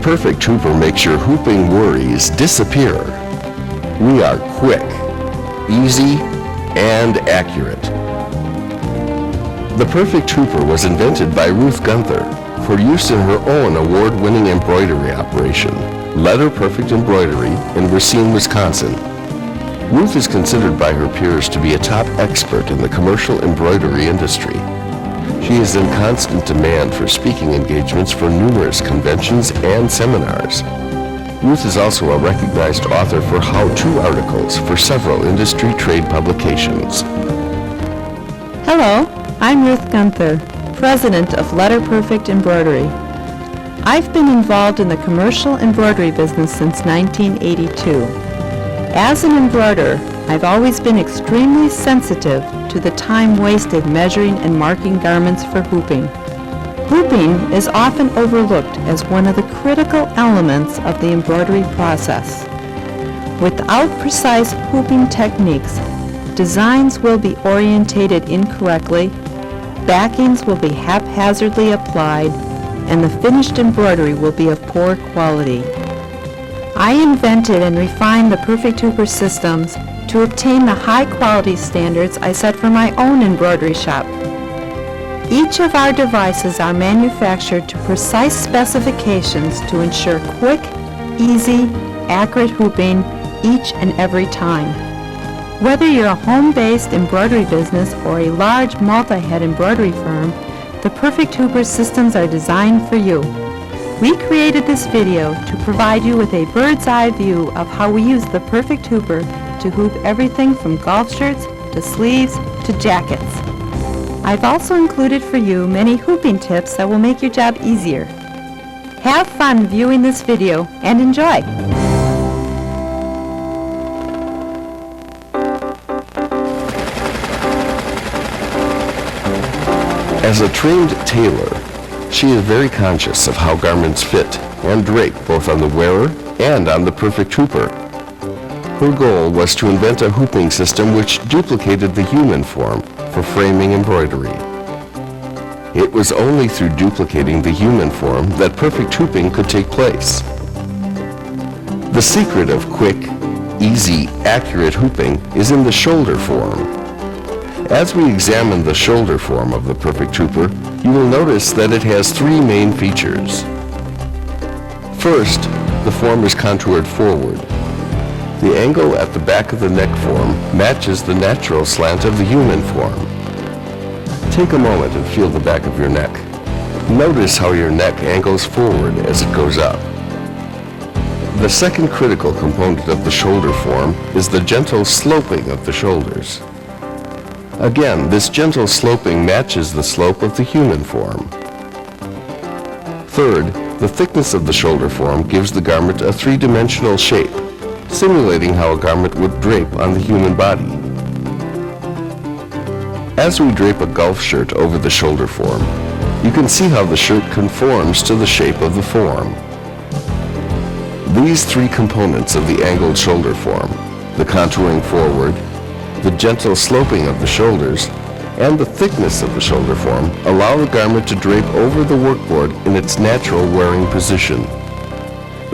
perfect hooper makes your hooping worries disappear. We are quick, easy, and accurate. The perfect hooper was invented by Ruth Guenther for use in her own award-winning embroidery operation, Letter Perfect Embroidery in Racine, Wisconsin. Ruth is considered by her peers to be a top expert in the commercial embroidery industry. She is in constant demand for speaking engagements for numerous conventions and seminars. Ruth is also a recognized author for how-to articles for several industry trade publications. Hello, I'm Ruth Guenther, President of Letter Perfect Embroidery. I've been involved in the commercial embroidery business since 1982. As an embroiderer, I've always been extremely sensitive to the time wasted measuring and marking garments for hooping. Hooping is often overlooked as one of the critical elements of the embroidery process. Without precise hooping techniques, designs will be orientated incorrectly, backings will be haphazardly applied, and the finished embroidery will be of poor quality. I invented and refined the Perfect Hooper systems to obtain the high-quality standards I set for my own embroidery shop. Each of our devices are manufactured to precise specifications to ensure quick, easy, accurate hooping each and every time. Whether you're a home-based embroidery business or a large multi-head embroidery firm, the Perfect Hooper systems are designed for you. We created this video to provide you with a bird's-eye view of how we use the Perfect Hooper to hoop everything from golf shirts to sleeves to jackets. I've also included for you many hooping tips that will make your job easier. Have fun viewing this video and enjoy! As a trained tailor, she is very conscious of how garments fit and drape both on the wearer and on the perfect hooper. Her goal was to invent a hooping system which duplicated the human form for framing embroidery. It was only through duplicating the human form that perfect hooping could take place. The secret of quick, easy, accurate hooping is in the shoulder form. As we examine the shoulder form of the perfect hooper, you will notice that it has three main features. First, the form is contoured forward. The angle at the back of the neck form matches the natural slant of the human form. Take a moment and feel the back of your neck. Notice how your neck angles forward as it goes up. The second critical component of the shoulder form is the gentle sloping of the shoulders. Again, this gentle sloping matches the slope of the human form. Third, the thickness of the shoulder form gives the garment a three-dimensional shape, simulating how a garment would drape on the human body. As we drape a golf shirt over the shoulder form, you can see how the shirt conforms to the shape of the form. These three components of the angled shoulder form, the contouring forward, the gentle sloping of the shoulders, and the thickness of the shoulder form allow the garment to drape over the workboard in its natural wearing position.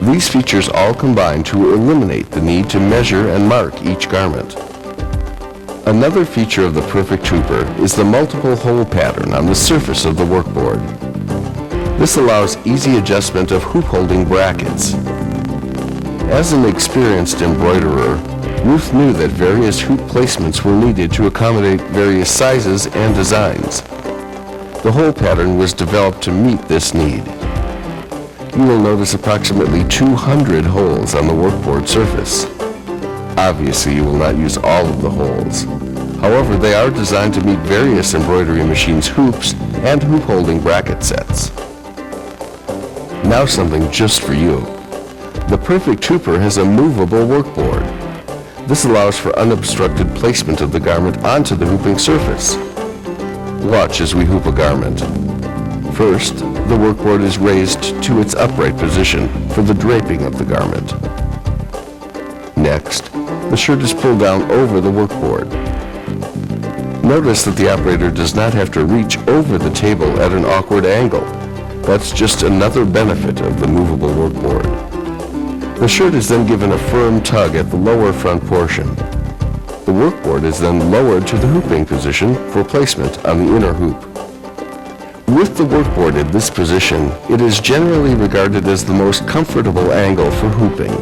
These features all combine to eliminate the need to measure and mark each garment. Another feature of the perfect hooper is the multiple hole pattern on the surface of the workboard. This allows easy adjustment of hoop holding brackets. As an experienced embroiderer, Ruth knew that various hoop placements were needed to accommodate various sizes and designs. The hole pattern was developed to meet this need. You will notice approximately 200 holes on the workboard surface. Obviously, you will not use all of the holes. However, they are designed to meet various embroidery machines' hoops and hoop holding bracket sets. Now something just for you. The perfect hooper has a movable workboard. This allows for unobstructed placement of the garment onto the hooping surface. Watch as we hoop a garment. First, the workboard is raised to its upright position for the draping of the garment. Next, the shirt is pulled down over the workboard. Notice that the operator does not have to reach over the table at an awkward angle. That's just another benefit of the movable workboard. The shirt is then given a firm tug at the lower front portion. The workboard is then lowered to the hooping position for placement on the inner hoop. With the workboard in this position, it is generally regarded as the most comfortable angle for hooping.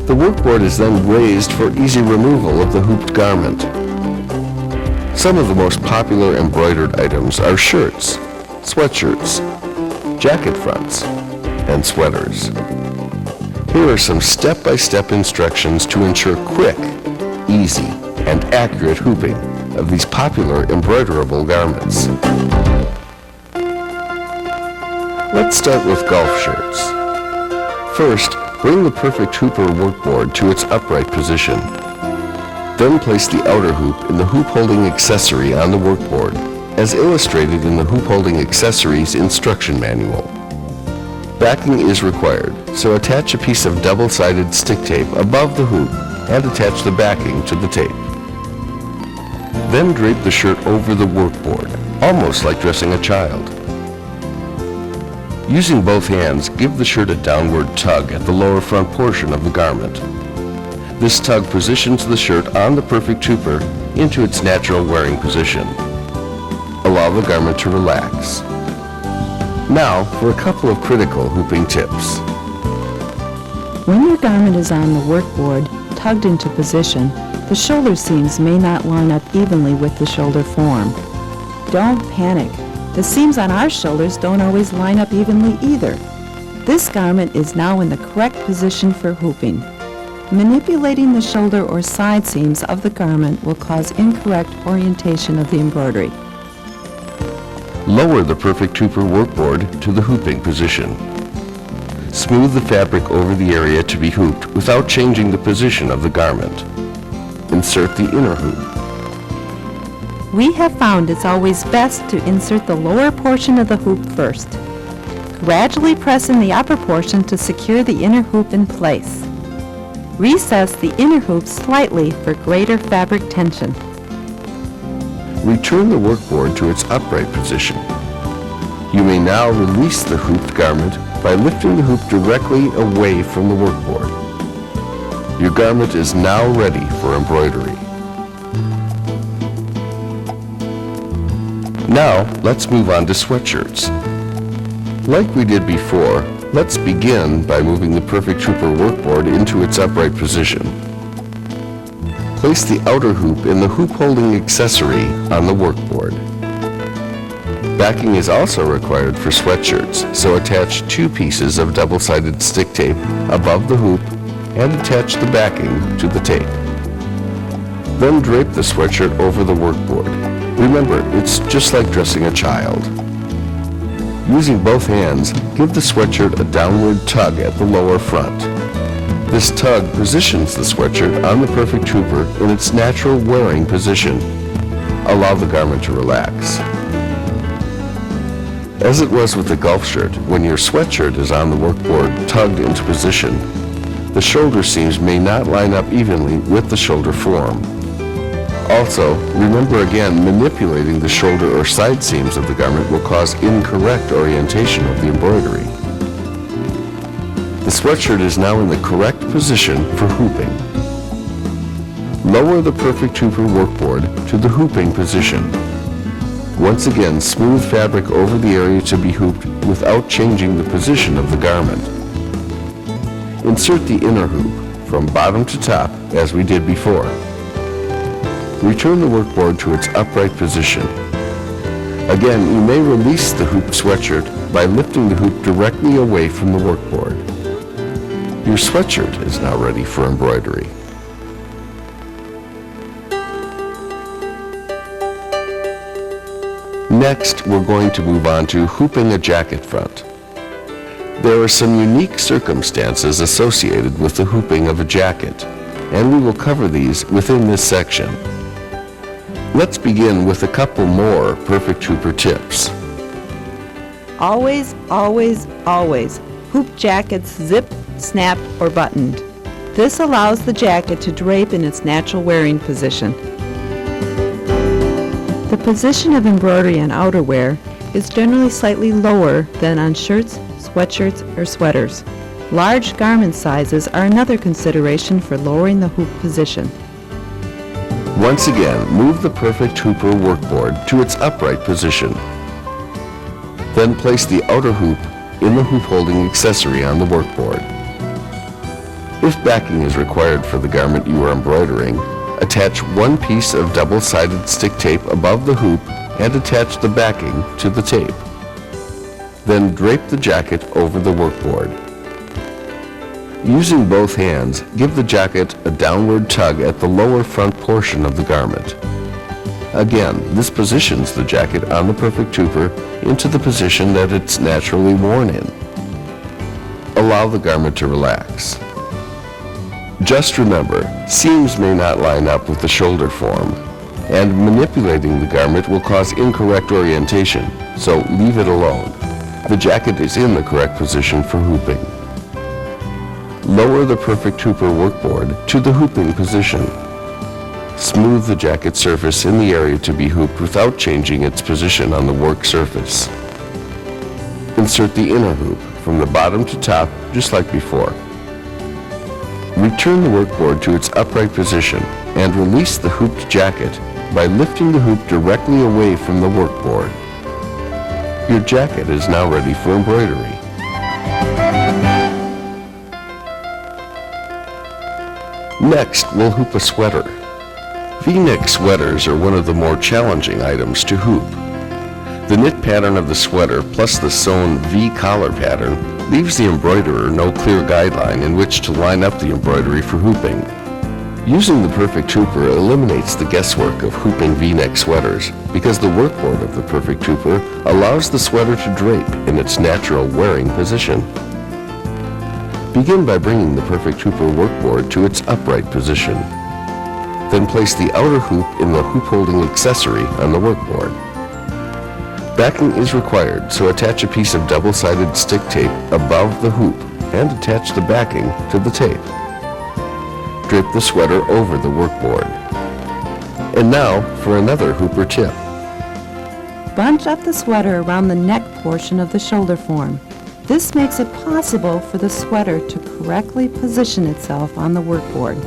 The workboard is then raised for easy removal of the hooped garment. Some of the most popular embroidered items are shirts, sweatshirts, jacket fronts, and sweaters. Here are some step-by-step instructions to ensure quick, easy, and accurate hooping of these popular embroiderable garments. Let's start with golf shirts. First, bring the Perfect Hooper workboard to its upright position. Then place the outer hoop in the hoop-holding accessory on the workboard, as illustrated in the hoop-holding accessories instruction manual. Backing is required, so attach a piece of double-sided stick tape above the hoop and attach the backing to the tape. Then drape the shirt over the workboard, almost like dressing a child. Using both hands, give the shirt a downward tug at the lower front portion of the garment. This tug positions the shirt on the Perfect Hooper into its natural wearing position. Allow the garment to relax. Now for a couple of critical hooping tips. When your garment is on the workboard, tugged into position, the shoulder seams may not line up evenly with the shoulder form. Don't panic. The seams on our shoulders don't always line up evenly either. This garment is now in the correct position for hooping. Manipulating the shoulder or side seams of the garment will cause incorrect orientation of the embroidery. Lower the Perfect Hooper workboard to the hooping position. Smooth the fabric over the area to be hooped without changing the position of the garment. Insert the inner hoop. We have found it's always best to insert the lower portion of the hoop first. Gradually press in the upper portion to secure the inner hoop in place. Recess the inner hoop slightly for greater fabric tension. Return the workboard to its upright position. You may now release the hooped garment by lifting the hoop directly away from the workboard. Your garment is now ready for embroidery. Now, let's move on to sweatshirts. Like we did before, let's begin by moving the Perfect Hooper workboard into its upright position. Place the outer hoop in the hoop-holding accessory on the workboard. Backing is also required for sweatshirts, so attach 2 pieces of double-sided stick tape above the hoop and attach the backing to the tape. Then drape the sweatshirt over the workboard. Remember, it's just like dressing a child. Using both hands, give the sweatshirt a downward tug at the lower front. This tug positions the sweatshirt on the Perfect Hooper in its natural wearing position. Allow the garment to relax. As it was with the golf shirt, when your sweatshirt is on the workboard tugged into position, the shoulder seams may not line up evenly with the shoulder form. Also, remember again, manipulating the shoulder or side seams of the garment will cause incorrect orientation of the embroidery. The sweatshirt is now in the correct position for hooping. Lower the Perfect Hooper workboard to the hooping position. Once again, smooth fabric over the area to be hooped without changing the position of the garment. Insert the inner hoop from bottom to top as we did before. Return the workboard to its upright position. Again, you may release the hooped sweatshirt by lifting the hoop directly away from the workboard. Your sweatshirt is now ready for embroidery. Next, we're going to move on to hooping a jacket front. There are some unique circumstances associated with the hooping of a jacket, and we will cover these within this section. Let's begin with a couple more Perfect Hooper tips. Always, always, always, hoop jackets zipped, snapped, or buttoned. This allows the jacket to drape in its natural wearing position. The position of embroidery on outerwear is generally slightly lower than on shirts, sweatshirts, or sweaters. Large garment sizes are another consideration for lowering the hoop position. Once again, move the Perfect Hooper workboard to its upright position. Then place the outer hoop in the hoop holding accessory on the workboard. If backing is required for the garment you are embroidering, attach one piece of double-sided stick tape above the hoop and attach the backing to the tape. Then drape the jacket over the workboard. Using both hands, give the jacket a downward tug at the lower front portion of the garment. Again, this positions the jacket on the Perfect Hooper into the position that it's naturally worn in. Allow the garment to relax. Just remember, seams may not line up with the shoulder form, and manipulating the garment will cause incorrect orientation, so leave it alone. The jacket is in the correct position for hooping. Lower the Perfect Hooper workboard to the hooping position. Smooth the jacket surface in the area to be hooped without changing its position on the work surface. Insert the inner hoop from the bottom to top, just like before. Return the workboard to its upright position and release the hooped jacket by lifting the hoop directly away from the workboard. Your jacket is now ready for embroidery. Next, we'll hoop a sweater. V-neck sweaters are one of the more challenging items to hoop. The knit pattern of the sweater plus the sewn V-collar pattern leaves the embroiderer no clear guideline in which to line up the embroidery for hooping. Using the Perfect Hooper eliminates the guesswork of hooping V-neck sweaters because the workboard of the Perfect Hooper allows the sweater to drape in its natural wearing position. Begin by bringing the Perfect Hooper workboard to its upright position. Then place the outer hoop in the hoop-holding accessory on the workboard. Backing is required, so attach a piece of double-sided stick tape above the hoop and attach the backing to the tape. Drape the sweater over the workboard. And now for another hooper tip. Bunch up the sweater around the neck portion of the shoulder form. This makes it possible for the sweater to correctly position itself on the workboard.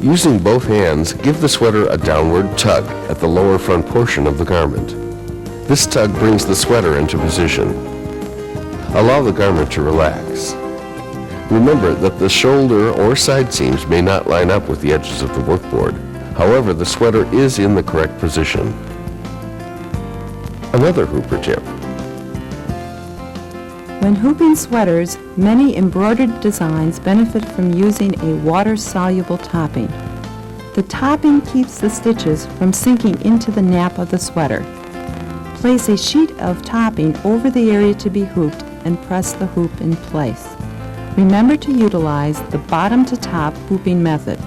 Using both hands, give the sweater a downward tug at the lower front portion of the garment. This tug brings the sweater into position. Allow the garment to relax. Remember that the shoulder or side seams may not line up with the edges of the workboard. However, the sweater is in the correct position. Another hooper tip. When hooping sweaters, many embroidered designs benefit from using a water-soluble topping. The topping keeps the stitches from sinking into the nap of the sweater. Place a sheet of topping over the area to be hooped and press the hoop in place. Remember to utilize the bottom-to-top hooping method.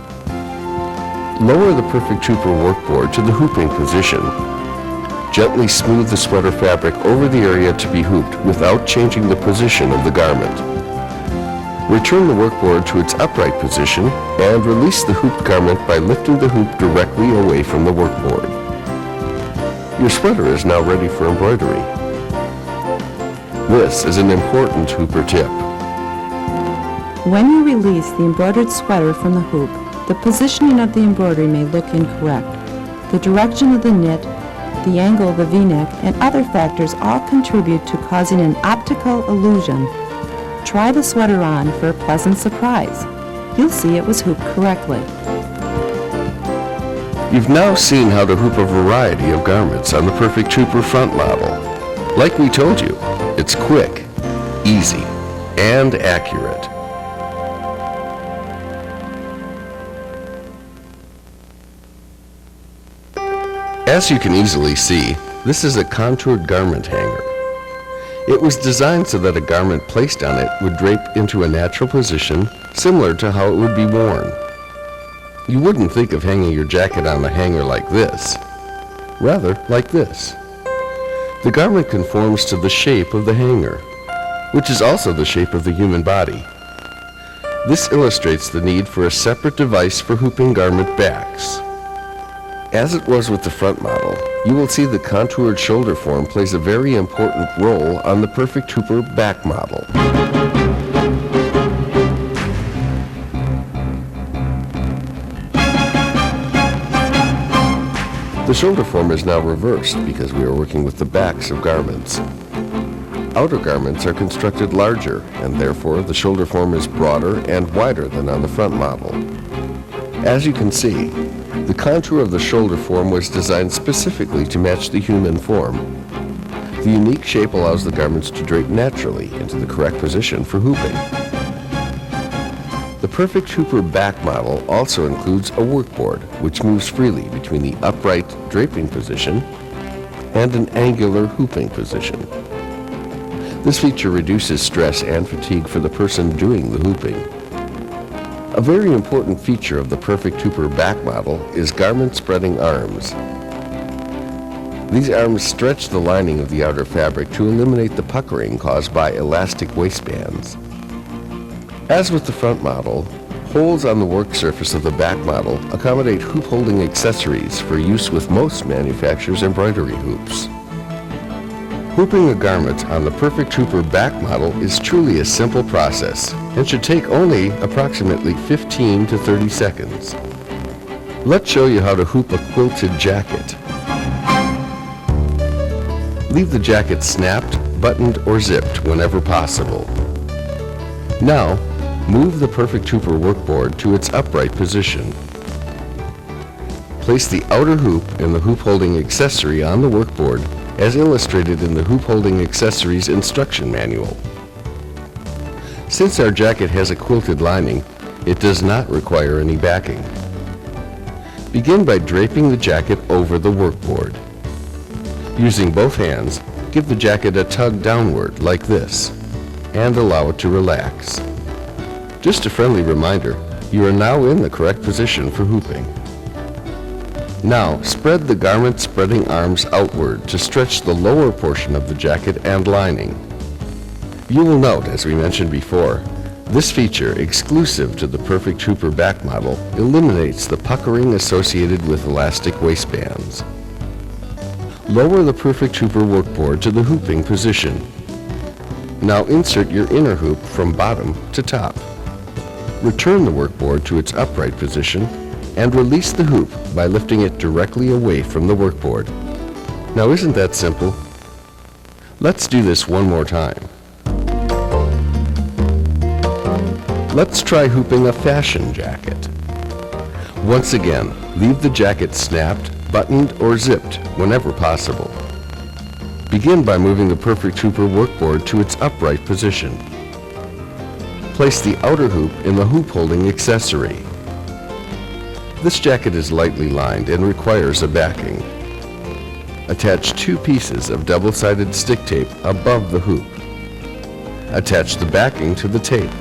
Lower the Perfect Hooper workboard to the hooping position. Gently smooth the sweater fabric over the area to be hooped without changing the position of the garment. Return the workboard to its upright position and release the hooped garment by lifting the hoop directly away from the workboard. Your sweater is now ready for embroidery. This is an important hooper tip. When you release the embroidered sweater from the hoop, the positioning of the embroidery may look incorrect. The direction of the knit, the angle of the V-neck, and other factors all contribute to causing an optical illusion. Try the sweater on for a pleasant surprise. You'll see it was hooped correctly. You've now seen how to hoop a variety of garments on the Perfect Hooper front model. Like we told you, it's quick, easy, and accurate. As you can easily see, this is a contoured garment hanger. It was designed so that a garment placed on it would drape into a natural position similar to how it would be worn. You wouldn't think of hanging your jacket on the hanger like this. Rather, like this. The garment conforms to the shape of the hanger, which is also the shape of the human body. This illustrates the need for a separate device for hooping garment backs. As it was with the front model, you will see the contoured shoulder form plays a very important role on the Perfect Hooper back model. The shoulder form is now reversed because we are working with the backs of garments. Outer garments are constructed larger, and therefore the shoulder form is broader and wider than on the front model. As you can see, the contour of the shoulder form was designed specifically to match the human form. The unique shape allows the garments to drape naturally into the correct position for hooping. The Perfect Hooper back model also includes a workboard, which moves freely between the upright draping position and an angular hooping position. This feature reduces stress and fatigue for the person doing the hooping. A very important feature of the Perfect Hooper back model is garment spreading arms. These arms stretch the lining of the outer fabric to eliminate the puckering caused by elastic waistbands. As with the front model, holes on the work surface of the back model accommodate hoop-holding accessories for use with most manufacturers' embroidery hoops. Hooping a garment on the Perfect Hooper back model is truly a simple process and should take only approximately 15 to 30 seconds. Let's show you how to hoop a quilted jacket. Leave the jacket snapped, buttoned, or zipped whenever possible. Now, move the Perfect Hooper workboard to its upright position. Place the outer hoop and the hoop-holding accessory on the workboard as illustrated in the Hoop-Holding Accessories Instruction Manual. Since our jacket has a quilted lining, it does not require any backing. Begin by draping the jacket over the workboard. Using both hands, give the jacket a tug downward like this, and allow it to relax. Just a friendly reminder, you are now in the correct position for hooping. Now, spread the garment spreading arms outward to stretch the lower portion of the jacket and lining. You will note, as we mentioned before, this feature, exclusive to the Perfect Hooper back model, eliminates the puckering associated with elastic waistbands. Lower the Perfect Hooper workboard to the hooping position. Now insert your inner hoop from bottom to top. Return the workboard to its upright position and release the hoop by lifting it directly away from the workboard. Now isn't that simple? Let's do this one more time. Let's try hooping a fashion jacket. Once again, leave the jacket snapped, buttoned, or zipped whenever possible. Begin by moving the Perfect Hooper workboard to its upright position. Place the outer hoop in the hoop-holding accessory. This jacket is lightly lined and requires a backing. Attach 2 pieces of double-sided stick tape above the hoop. Attach the backing to the tape.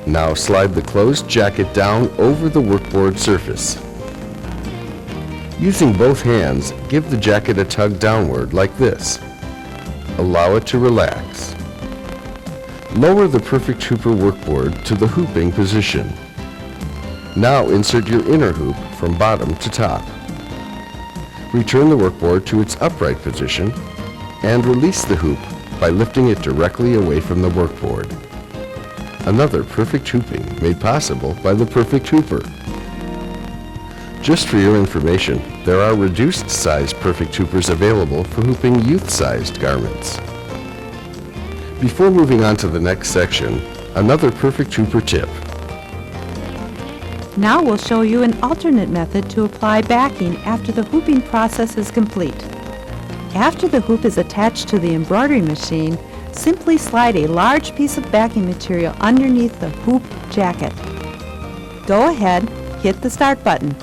Now slide the closed jacket down over the workboard surface. Using both hands, give the jacket a tug downward like this. Allow it to relax. Lower the Perfect Hooper workboard to the hooping position. Now insert your inner hoop from bottom to top. Return the workboard to its upright position and release the hoop by lifting it directly away from the workboard. Another perfect hooping made possible by the Perfect Hooper. Just for your information, there are reduced-size Perfect Hoopers available for hooping youth-sized garments. Before moving on to the next section, another Perfect Hooper tip. Now we'll show you an alternate method to apply backing after the hooping process is complete. After the hoop is attached to the embroidery machine, simply slide a large piece of backing material underneath the hoop jacket. Go ahead, hit the start button.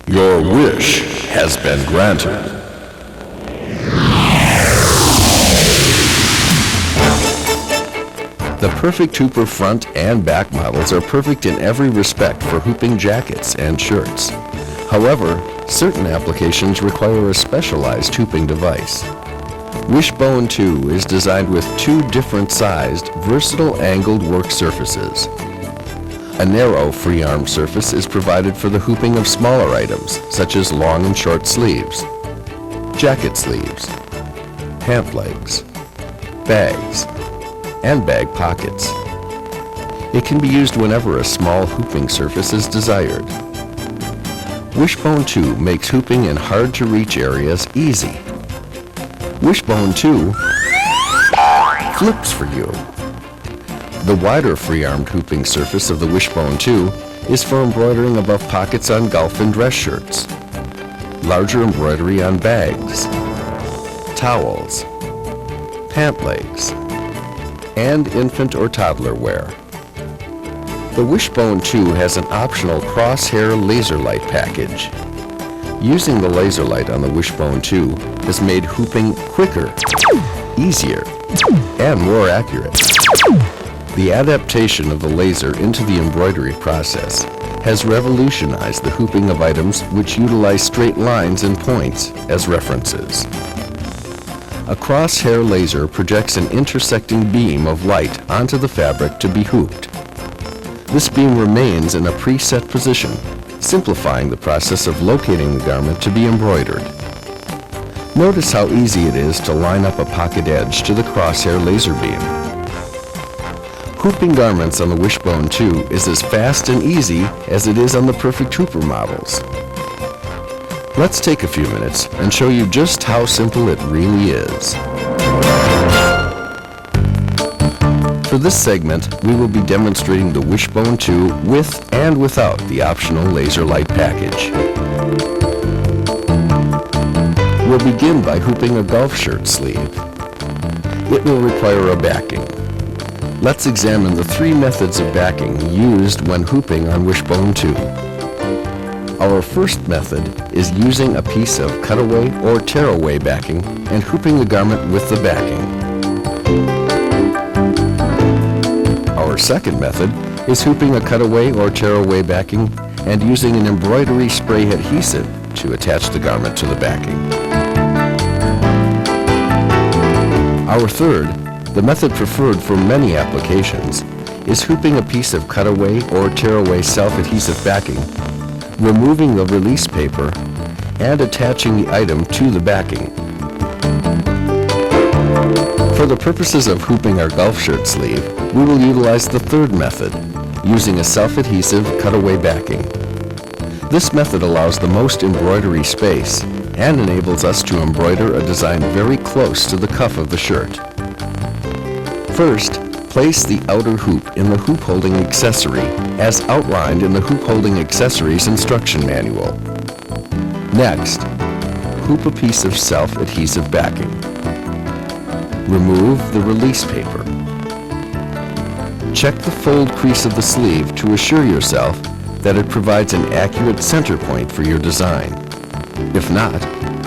Your wish has been granted. The Perfect Hooper front and back models are perfect in every respect for hooping jackets and shirts. However, Certain applications require a specialized hooping device. Wishbone 2 is designed with two different-sized, versatile angled work surfaces. A narrow free-arm surface is provided for the hooping of smaller items, such as long and short sleeves, jacket sleeves, pant legs, bags, and bag pockets. It can be used whenever a small hooping surface is desired. Wishbone 2 makes hooping in hard-to-reach areas easy. Wishbone 2 flips for you. The wider free-armed hooping surface of the Wishbone 2 is for embroidering above pockets on golf and dress shirts, larger embroidery on bags, towels, pant legs, and infant or toddler wear. The Wishbone 2 has an optional crosshair laser light package. Using the laser light on the Wishbone 2 has made hooping quicker, easier, and more accurate. The adaptation of the laser into the embroidery process has revolutionized the hooping of items which utilize straight lines and points as references. A crosshair laser projects an intersecting beam of light onto the fabric to be hooped. This beam remains in a preset position, simplifying the process of locating the garment to be embroidered. Notice how easy it is to line up a pocket edge to the crosshair laser beam. Hooping garments on the Wishbone 2 is as fast and easy as it is on the Perfect Hooper models. Let's take a few minutes and show you just how simple it really is. For this segment, we will be demonstrating the Wishbone 2 with and without the optional laser light package. We'll begin by hooping a golf shirt sleeve. It will require a backing. Let's examine the three methods of backing used when hooping on Wishbone 2. Our first method is using a piece of cutaway or tearaway backing and hooping the garment with the backing. Our second method is hooping a cutaway or tearaway backing and using an embroidery spray adhesive to attach the garment to the backing. Our third, the method preferred for many applications, is hooping a piece of cutaway or tearaway self-adhesive backing, removing the release paper, and attaching the item to the backing. For the purposes of hooping our golf shirt sleeve, we will utilize the third method, using a self-adhesive cutaway backing. This method allows the most embroidery space and enables us to embroider a design very close to the cuff of the shirt. First, place the outer hoop in the hoop holding accessory as outlined in the hoop holding accessories instruction manual. Next, hoop a piece of self-adhesive backing. Remove the release paper. Check the fold crease of the sleeve to assure yourself that it provides an accurate center point for your design. If not,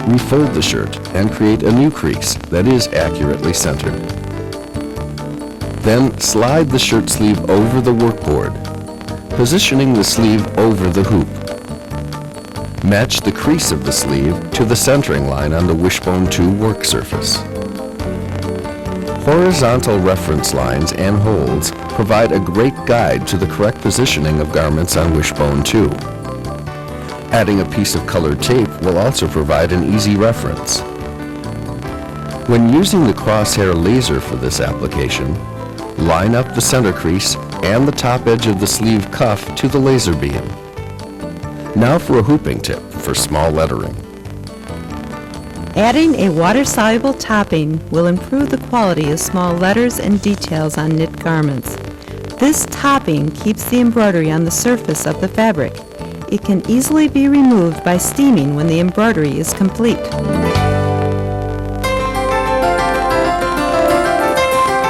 refold the shirt and create a new crease that is accurately centered. Then slide the shirt sleeve over the workboard, positioning the sleeve over the hoop. Match the crease of the sleeve to the centering line on the Wishbone 2 work surface. Horizontal reference lines and holds provide a great guide to the correct positioning of garments on Wishbone 2. Adding a piece of colored tape will also provide an easy reference. When using the crosshair laser for this application, line up the center crease and the top edge of the sleeve cuff to the laser beam. Now for a hooping tip for small lettering. Adding a water-soluble topping will improve the quality of small letters and details on knit garments. This topping keeps the embroidery on the surface of the fabric. It can easily be removed by steaming when the embroidery is complete.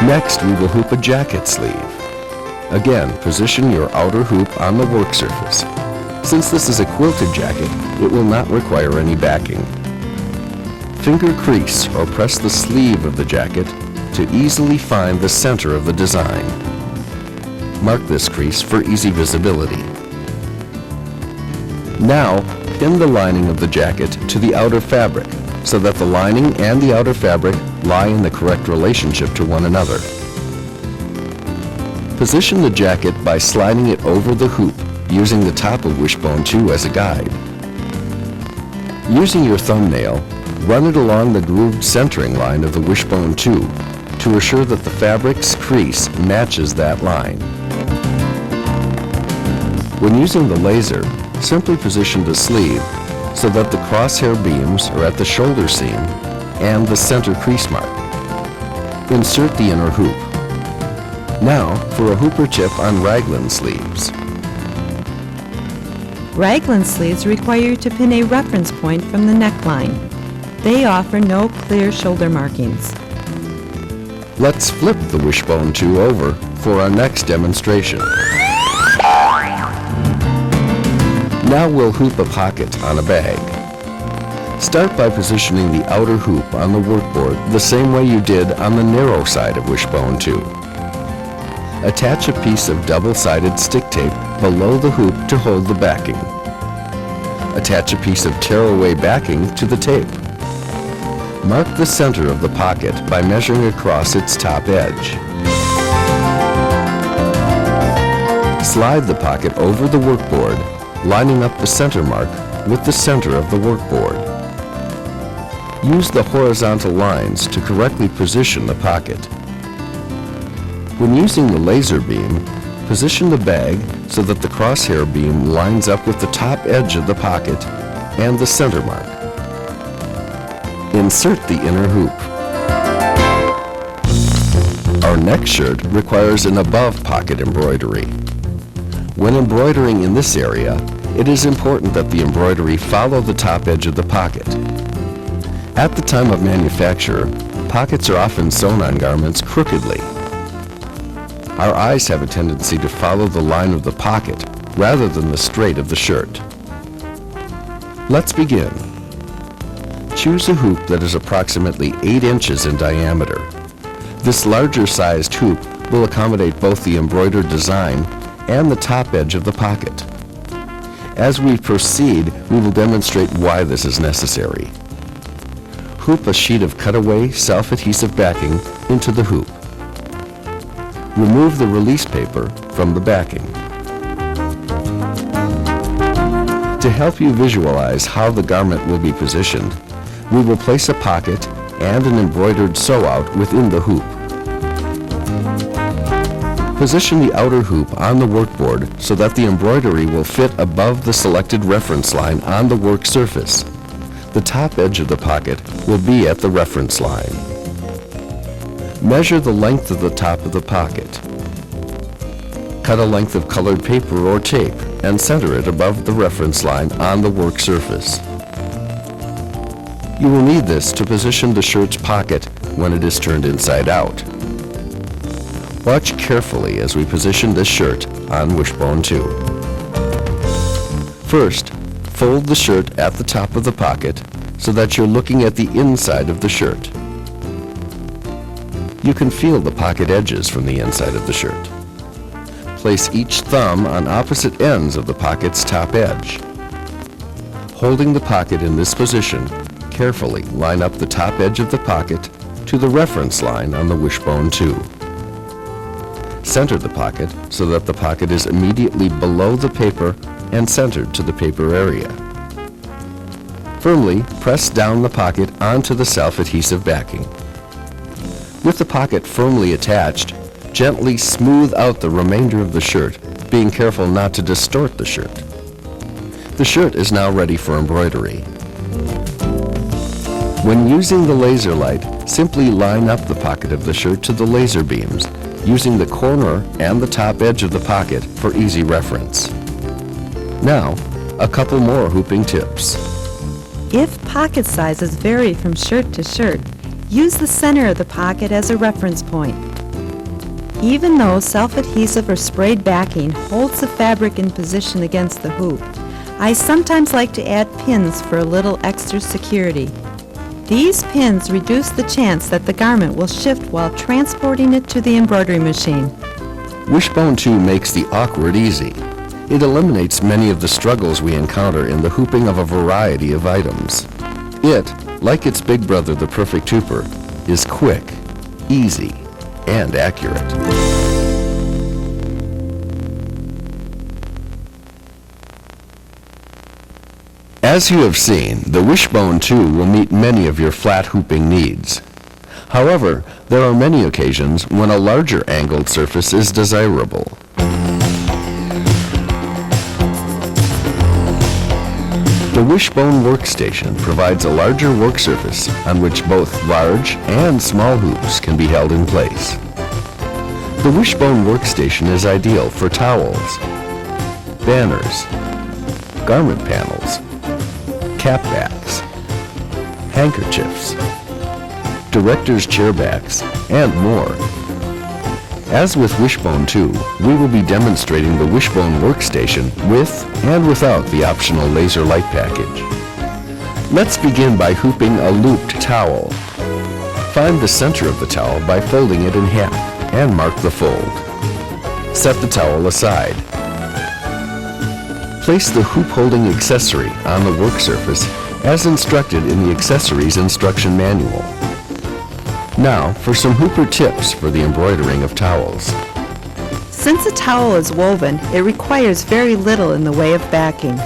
Next, we will hoop a jacket sleeve. Again, position your outer hoop on the work surface. Since this is a quilted jacket, it will not require any backing. Finger crease or press the sleeve of the jacket to easily find the center of the design. Mark this crease for easy visibility. Now, pin the lining of the jacket to the outer fabric so that the lining and the outer fabric lie in the correct relationship to one another. Position the jacket by sliding it over the hoop using the top of wishbone 2 as a guide. Using your thumbnail, run it along the grooved centering line of the wishbone 2 to assure that the fabric's crease matches that line. When using the laser, simply position the sleeve so that the crosshair beams are at the shoulder seam and the center crease mark. Insert the inner hoop. Now for a hooper tip on raglan sleeves. Raglan sleeves require you to pin a reference point from the neckline. They offer no clear shoulder markings. Let's flip the wishbone 2 over for our next demonstration. Now we'll hoop a pocket on a bag. Start by positioning the outer hoop on the workboard the same way you did on the narrow side of wishbone 2. Attach a piece of double-sided stick tape below the hoop to hold the backing. Attach a piece of tearaway backing to the tape. Mark the center of the pocket by measuring across its top edge. Slide the pocket over the workboard, lining up the center mark with the center of the workboard. Use the horizontal lines to correctly position the pocket. When using the laser beam, position the bag so that the crosshair beam lines up with the top edge of the pocket and the center mark. Insert the inner hoop. Our next shirt requires an above pocket embroidery. When embroidering in this area, it is important that the embroidery follow the top edge of the pocket. At the time of manufacture, pockets are often sewn on garments crookedly. Our eyes have a tendency to follow the line of the pocket rather than the straight of the shirt. Let's begin. Choose a hoop that is approximately 8 inches in diameter. This larger sized hoop will accommodate both the embroidered design and the top edge of the pocket. As we proceed, we will demonstrate why this is necessary. Hoop a sheet of cutaway self-adhesive backing into the hoop. Remove the release paper from the backing. To help you visualize how the garment will be positioned, we will place a pocket and an embroidered sew-out within the hoop. Position the outer hoop on the workboard so that the embroidery will fit above the selected reference line on the work surface. The top edge of the pocket will be at the reference line. Measure the length of the top of the pocket. Cut a length of colored paper or tape and center it above the reference line on the work surface. You will need this to position the shirt's pocket when it is turned inside out. Watch carefully as we position this shirt on wishbone 2. First, fold the shirt at the top of the pocket so that you're looking at the inside of the shirt. You can feel the pocket edges from the inside of the shirt. Place each thumb on opposite ends of the pocket's top edge. Holding the pocket in this position, carefully line up the top edge of the pocket to the reference line on the wishbone 2. Center the pocket so that the pocket is immediately below the paper and centered to the paper area. Firmly press down the pocket onto the self-adhesive backing. With the pocket firmly attached, gently smooth out the remainder of the shirt, being careful not to distort the shirt. The shirt is now ready for embroidery. When using the laser light, simply line up the pocket of the shirt to the laser beams, using the corner and the top edge of the pocket for easy reference. Now, a couple more hooping tips. If pocket sizes vary from shirt to shirt, use the center of the pocket as a reference point. Even though self-adhesive or sprayed backing holds the fabric in position against the hoop, I sometimes like to add pins for a little extra security. These pins reduce the chance that the garment will shift while transporting it to the embroidery machine. Wishbone 2 makes the awkward easy. It eliminates many of the struggles we encounter in the hooping of a variety of items. It, like its big brother, the Perfect Hooper, is quick, easy, and accurate. As you have seen, the Wishbone 2 will meet many of your flat hooping needs. However, there are many occasions when a larger angled surface is desirable. The Wishbone workstation provides a larger work surface on which both large and small hoops can be held in place. The Wishbone workstation is ideal for towels, banners, garment panels, cap backs, handkerchiefs, director's chair backs, and more. As with Wishbone 2, we will be demonstrating the Wishbone workstation with and without the optional laser light package. Let's begin by hooping a looped towel. Find the center of the towel by folding it in half and mark the fold. Set the towel aside. Place the hoop-holding accessory on the work surface as instructed in the accessories instruction manual. Now for some hooper tips for the embroidering of towels. Since a towel is woven, it requires very little in the way of backing.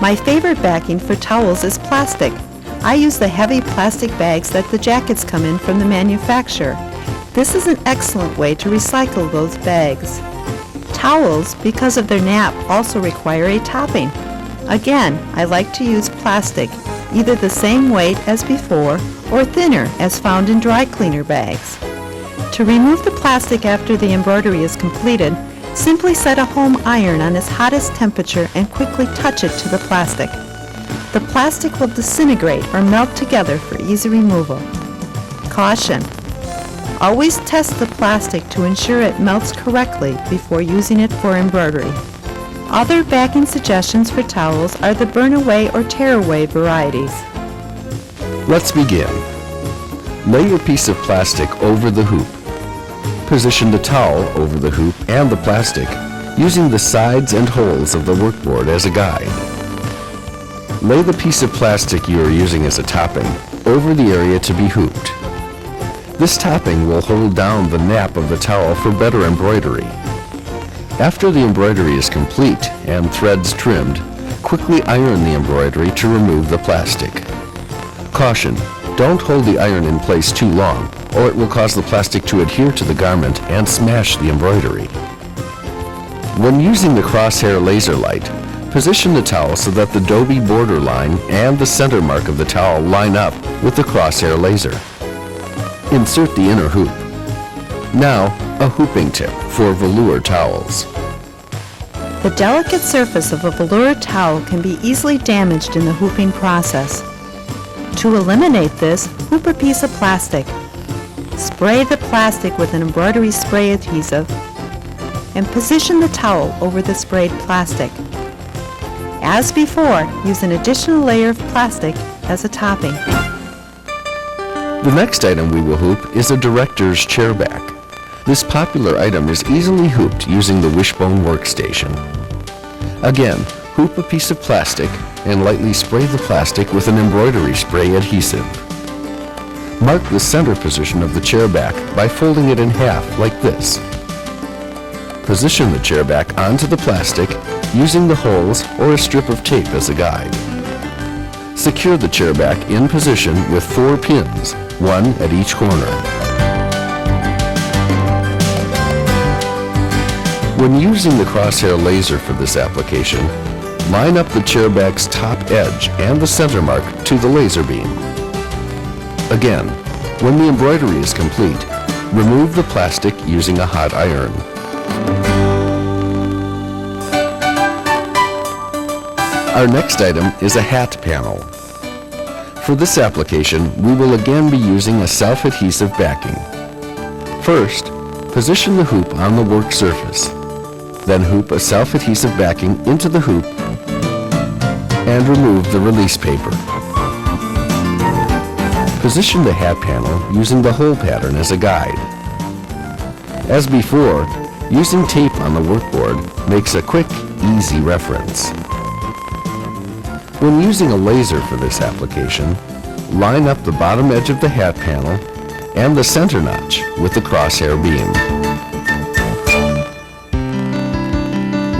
My favorite backing for towels is plastic. I use the heavy plastic bags that the jackets come in from the manufacturer. This is an excellent way to recycle those bags. Towels, because of their nap, also require a topping. Again, I like to use plastic, either the same weight as before or thinner as found in dry cleaner bags. To remove the plastic after the embroidery is completed, simply set a home iron on its hottest temperature and quickly touch it to the plastic. The plastic will disintegrate or melt together for easy removal. Caution! Always test the plastic to ensure it melts correctly before using it for embroidery. Other backing suggestions for towels are the burn-away or tear-away varieties. Let's begin. Lay your piece of plastic over the hoop. Position the towel over the hoop and the plastic, using the sides and holes of the workboard as a guide. Lay the piece of plastic you are using as a topping over the area to be hooped. This topping will hold down the nap of the towel for better embroidery. After the embroidery is complete and threads trimmed, quickly iron the embroidery to remove the plastic. Caution, don't hold the iron in place too long, or it will cause the plastic to adhere to the garment and smash the embroidery. When using the crosshair laser light, position the towel so that the Dobie border line and the center mark of the towel line up with the crosshair laser. Insert the inner hoop. Now, a hooping tip for velour towels. The delicate surface of a velour towel can be easily damaged in the hooping process. To eliminate this, hoop a piece of plastic. Spray the plastic with an embroidery spray adhesive and position the towel over the sprayed plastic. As before, use an additional layer of plastic as a topping. The next item we will hoop is a director's chair back. This popular item is easily hooped using the Wishbone workstation. Again, hoop a piece of plastic and lightly spray the plastic with an embroidery spray adhesive. Mark the center position of the chair back by folding it in half like this. Position the chair back onto the plastic using the holes or a strip of tape as a guide. Secure the chair back in position with 4 pins, one at each corner. When using the crosshair laser for this application, line up the chair back's top edge and the center mark to the laser beam. Again, when the embroidery is complete, remove the plastic using a hot iron. Our next item is a hat panel. For this application, we will again be using a self-adhesive backing. First, position the hoop on the work surface. Then hoop a self-adhesive backing into the hoop and remove the release paper. Position the hat panel using the hole pattern as a guide. As before, using tape on the workboard makes a quick, easy reference. When using a laser for this application, line up the bottom edge of the hat panel and the center notch with the crosshair beam.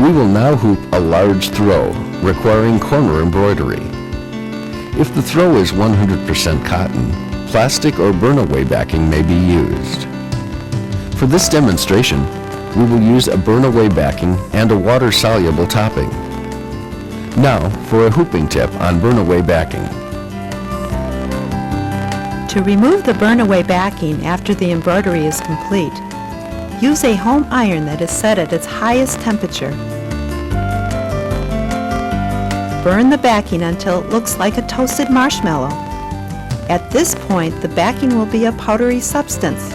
We will now hoop a large throw requiring corner embroidery. If the throw is 100% cotton, plastic or burn-away backing may be used. For this demonstration, we will use a burn-away backing and a water-soluble topping. Now for a hooping tip on burn-away backing. To remove the burn-away backing after the embroidery is complete, use a home iron that is set at its highest temperature. Burn the backing until it looks like a toasted marshmallow. At this point, the backing will be a powdery substance.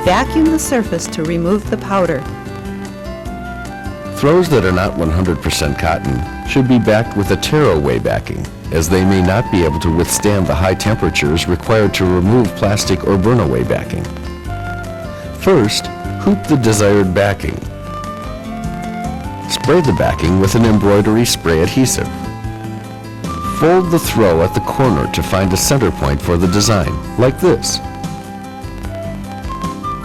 Vacuum the surface to remove the powder. Throws that are not 100% cotton should be backed with a tearaway backing, as they may not be able to withstand the high temperatures required to remove plastic or burn-away backing. First, hoop the desired backing. Spray the backing with an embroidery spray adhesive. Fold the throw at the corner to find a center point for the design, like this.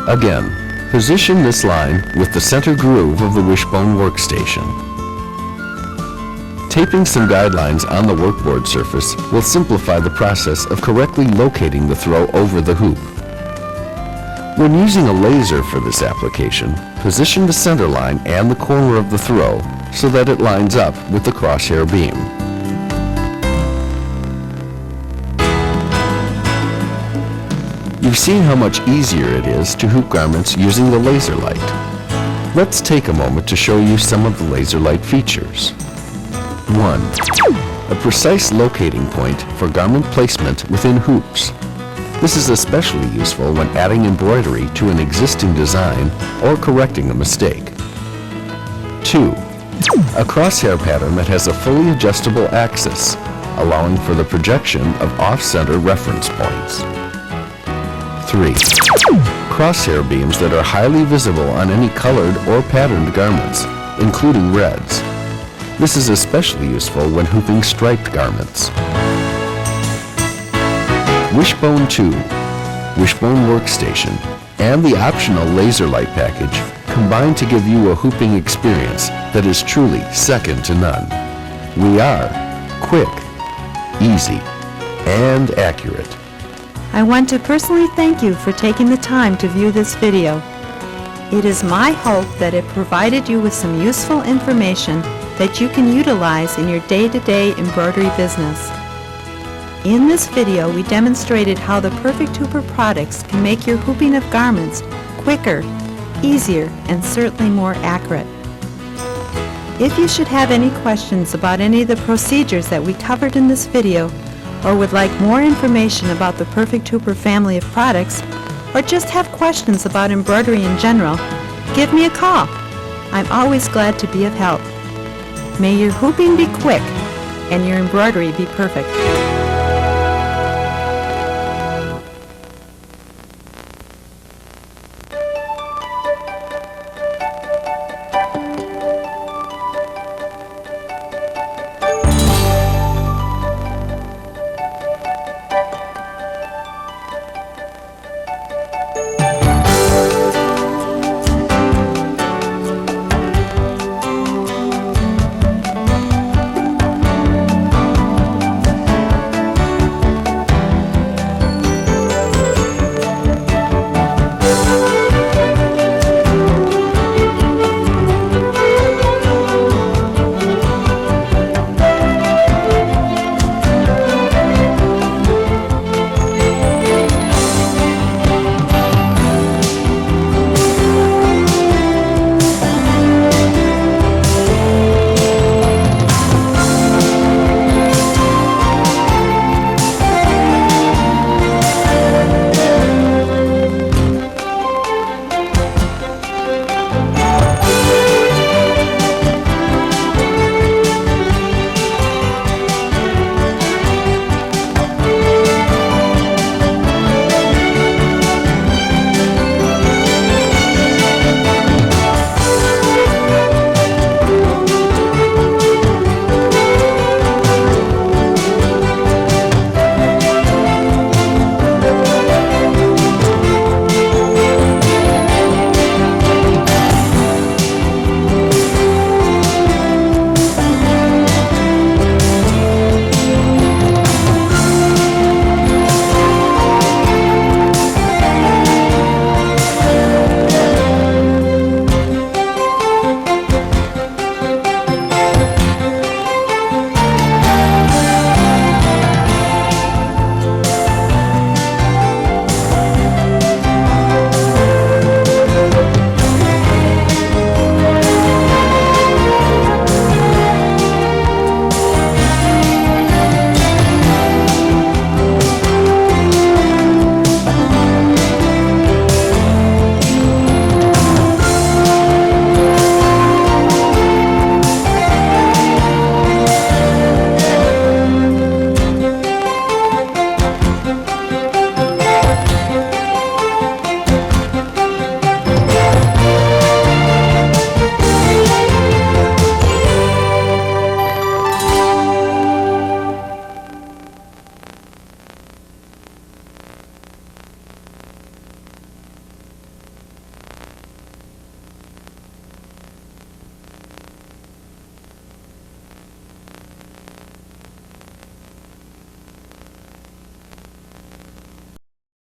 Again, position this line with the center groove of the wishbone workstation. Taping some guidelines on the workboard surface will simplify the process of correctly locating the throw over the hoop. When using a laser for this application, position the center line and the corner of the throw so that it lines up with the crosshair beam. You've seen how much easier it is to hoop garments using the laser light. Let's take a moment to show you some of the laser light features. 1. A precise locating point for garment placement within hoops. This is especially useful when adding embroidery to an existing design or correcting a mistake. 2. A crosshair pattern that has a fully adjustable axis, allowing for the projection of off-center reference points. 3. Crosshair beams that are highly visible on any colored or patterned garments, including reds. This is especially useful when hooping striped garments. Wishbone 2, Wishbone Workstation, and the optional laser light package combine to give you a hooping experience that is truly second to none. We are quick, easy, and accurate. I want to personally thank you for taking the time to view this video. It is my hope that it provided you with some useful information that you can utilize in your day-to-day embroidery business. In this video, we demonstrated how the Perfect Hooper products can make your hooping of garments quicker, easier, and certainly more accurate. If you should have any questions about any of the procedures that we covered in this video, or would like more information about the Perfect Hooper family of products, or just have questions about embroidery in general, give me a call. I'm always glad to be of help. May your hooping be quick and your embroidery be perfect.